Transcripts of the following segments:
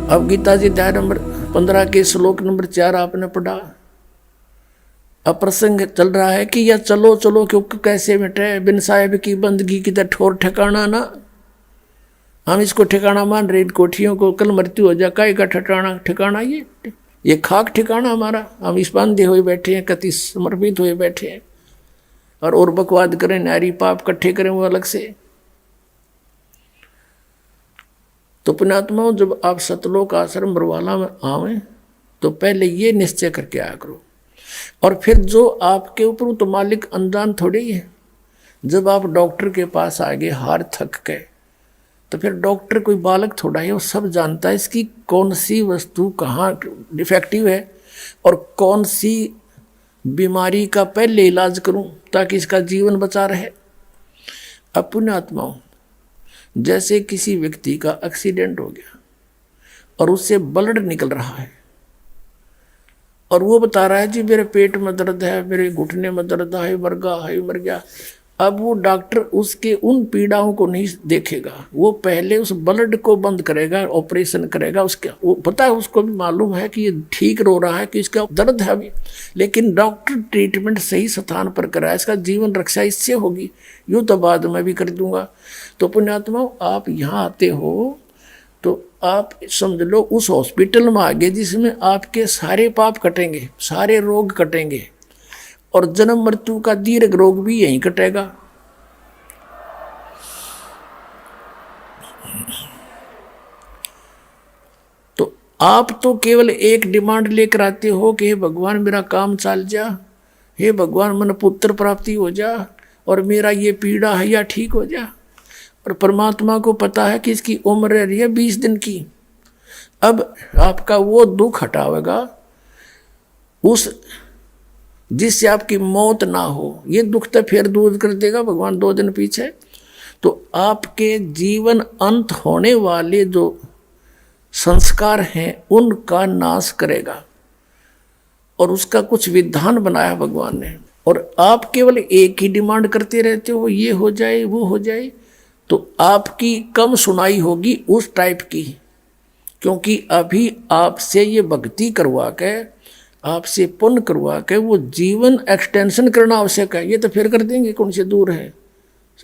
अब गीता जी अध्याय नंबर 15 के श्लोक नंबर 4 आपने पढ़ा। अब प्रसंग चल रहा है कि यह चलो चलो क्योंकि कैसे मिटे, बिन साहेब की बंदगी की ठोर ठिकाना ना। हम इसको ठिकाना मान रहे, कोठियों को कल मृत्यु हो जाए, काय का ठिकाना ये खाक ठिकाना हमारा। हम इस बंधे हुए बैठे हैं, कति समर्पित हुए बैठे हैं और बकवाद करें, नारी पाप इकट्ठे करें वो अलग से। तो पुण्यात्माओं, जब आप सतलोक आश्रम बरवाला में आवे तो पहले ये निश्चय करके आया करो। और फिर जो आपके ऊपर तो मालिक अनजान थोड़ी है। जब आप डॉक्टर के पास आ गए हार थक गए, तो फिर डॉक्टर कोई बालक थोड़ा है, वो सब जानता है इसकी कौन सी वस्तु कहाँ डिफेक्टिव है और कौन सी बीमारी का पहले इलाज करूं ताकि इसका जीवन बचा रहे। अब पुण्यात्माओं, जैसे किसी व्यक्ति का एक्सीडेंट हो गया और उससे ब्लड निकल रहा है और वो बता रहा है जी मेरे पेट में दर्द है, मेरे घुटने में दर्द है, मर गया। अब वो डॉक्टर उसके उन पीड़ाओं को नहीं देखेगा, वो पहले उस ब्लड को बंद करेगा, ऑपरेशन करेगा। उसका वो पता है, उसको भी मालूम है कि ये ठीक रो रहा है, कि इसका दर्द है अभी, लेकिन डॉक्टर ट्रीटमेंट सही स्थान पर कराए, इसका जीवन रक्षा इससे होगी, यूँ तो बाद में भी कर दूंगा। तो पुण्यात्माओं, आप यहाँ आते हो तो आप समझ लो उस हॉस्पिटल में आ गए जिसमें आपके सारे पाप कटेंगे, सारे रोग कटेंगे और जन्म मृत्यु का दीर्घ रोग भी यहीं कटेगा। तो आप तो केवल एक डिमांड लेकर आते हो कि हे भगवान मेरा काम चल जा, हे भगवान मन पुत्र प्राप्ति हो जा और मेरा ये पीड़ा है या ठीक हो जा। और परमात्मा को पता है कि इसकी उम्र रह रही है 20 दिन की। अब आपका वो दुख हटावेगा उस जिससे आपकी मौत ना हो, ये दुख तो फिर दूर कर देगा भगवान 2 दिन पीछे। तो आपके जीवन अंत होने वाले जो संस्कार हैं उनका नाश करेगा और उसका कुछ विधान बनाया भगवान ने। और आप केवल एक ही डिमांड करते रहते हो, ये हो जाए वो हो जाए, तो आपकी कम सुनाई होगी उस टाइप की, क्योंकि अभी आपसे ये भक्ति करवा के, आपसे पुण्य करवा के वो जीवन एक्सटेंशन करना आवश्यक है। ये तो फिर कर देंगे, कौन से दूर है,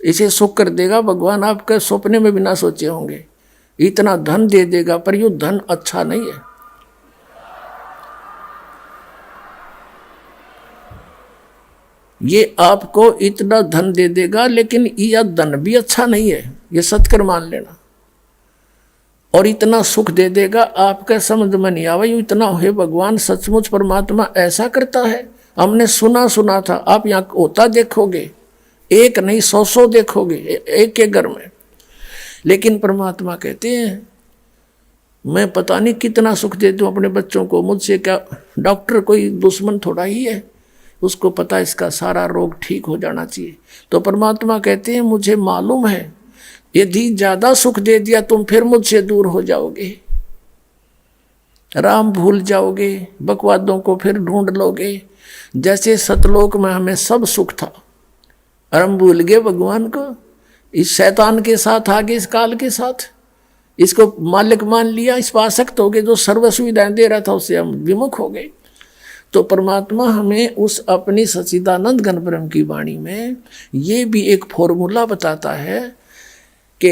इसे सुख कर देगा भगवान, आपके सपने में भी ना सोचे होंगे। इतना धन दे देगा, पर ये धन अच्छा नहीं है। ये आपको इतना धन दे देगा, लेकिन यह धन भी अच्छा नहीं है, ये सत्कर मान लेना। और इतना सुख दे देगा, आपका समझ में नहीं आवा, इतना है भगवान सचमुच परमात्मा ऐसा करता है। हमने सुना था, आप यहाँ होता देखोगे, एक नहीं 100 देखोगे एक के घर में। लेकिन परमात्मा कहते हैं मैं पता नहीं कितना सुख देती हूँ अपने बच्चों को, मुझसे क्या डॉक्टर कोई दुश्मन थोड़ा ही है, उसको पता इसका सारा रोग ठीक हो जाना चाहिए। तो परमात्मा कहते हैं मुझे मालूम है यदि ज्यादा सुख दे दिया तुम फिर मुझसे दूर हो जाओगे, राम भूल जाओगे, बकवादों को फिर ढूंढ लोगे। जैसे सतलोक में हमें सब सुख था और हम भूल गए भगवान को, इस शैतान के साथ आगे, इस काल के साथ इसको मालिक मान लिया, इस पर आसक्त हो गए, जो सर्व सुविधाएं दे रहा था उससे हम विमुख हो गए। तो परमात्मा हमें उस अपनी सच्चिदानंद घन ब्रह्म की वाणी में ये भी एक फॉर्मूला बताता है कि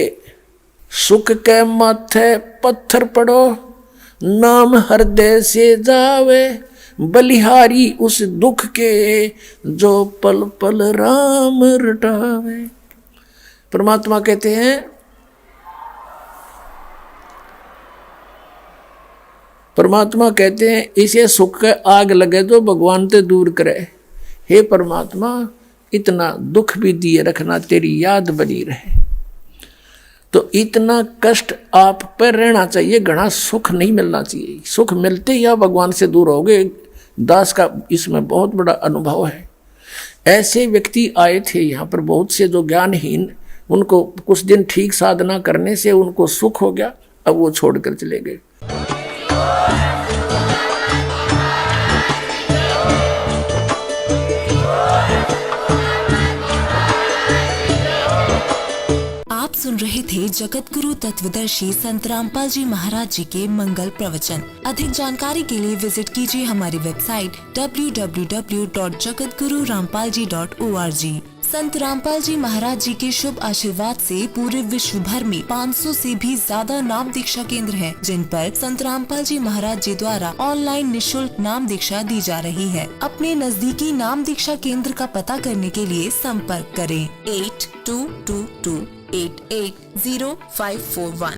सुख के माथे पत्थर पड़ो, नाम हृदय से जावे, बलिहारी उस दुख के जो पल पल राम रटावे। परमात्मा कहते हैं, परमात्मा कहते हैं इसे सुख के आग लगे तो भगवान ते दूर करे। हे परमात्मा इतना दुख भी दिए रखना, तेरी याद बनी रहे। तो इतना कष्ट आप पर रहना चाहिए, घना सुख नहीं मिलना चाहिए। सुख मिलते ही आप भगवान से दूर होगे। दास का इसमें बहुत बड़ा अनुभव है। ऐसे व्यक्ति आए थे यहाँ पर बहुत से जो ज्ञानहीन, उनको कुछ दिन ठीक साधना करने से उनको सुख हो गया, अब वो छोड़कर चले गए। सुन रहे थे जगत गुरु तत्वदर्शी संत रामपाल जी महाराज जी के मंगल प्रवचन। अधिक जानकारी के लिए विजिट कीजिए हमारी वेबसाइट www.jagatgururampalji.org। संत रामपाल जी महाराज जी के शुभ आशीर्वाद से पूरे विश्व भर में 500 से भी ज्यादा नाम दीक्षा केंद्र हैं, जिन पर संत रामपाल जी महाराज जी द्वारा ऑनलाइन निशुल्क नाम दीक्षा दी जा रही है। अपने नजदीकी नाम दीक्षा केंद्र का पता करने के लिए संपर्क करें 8222880541।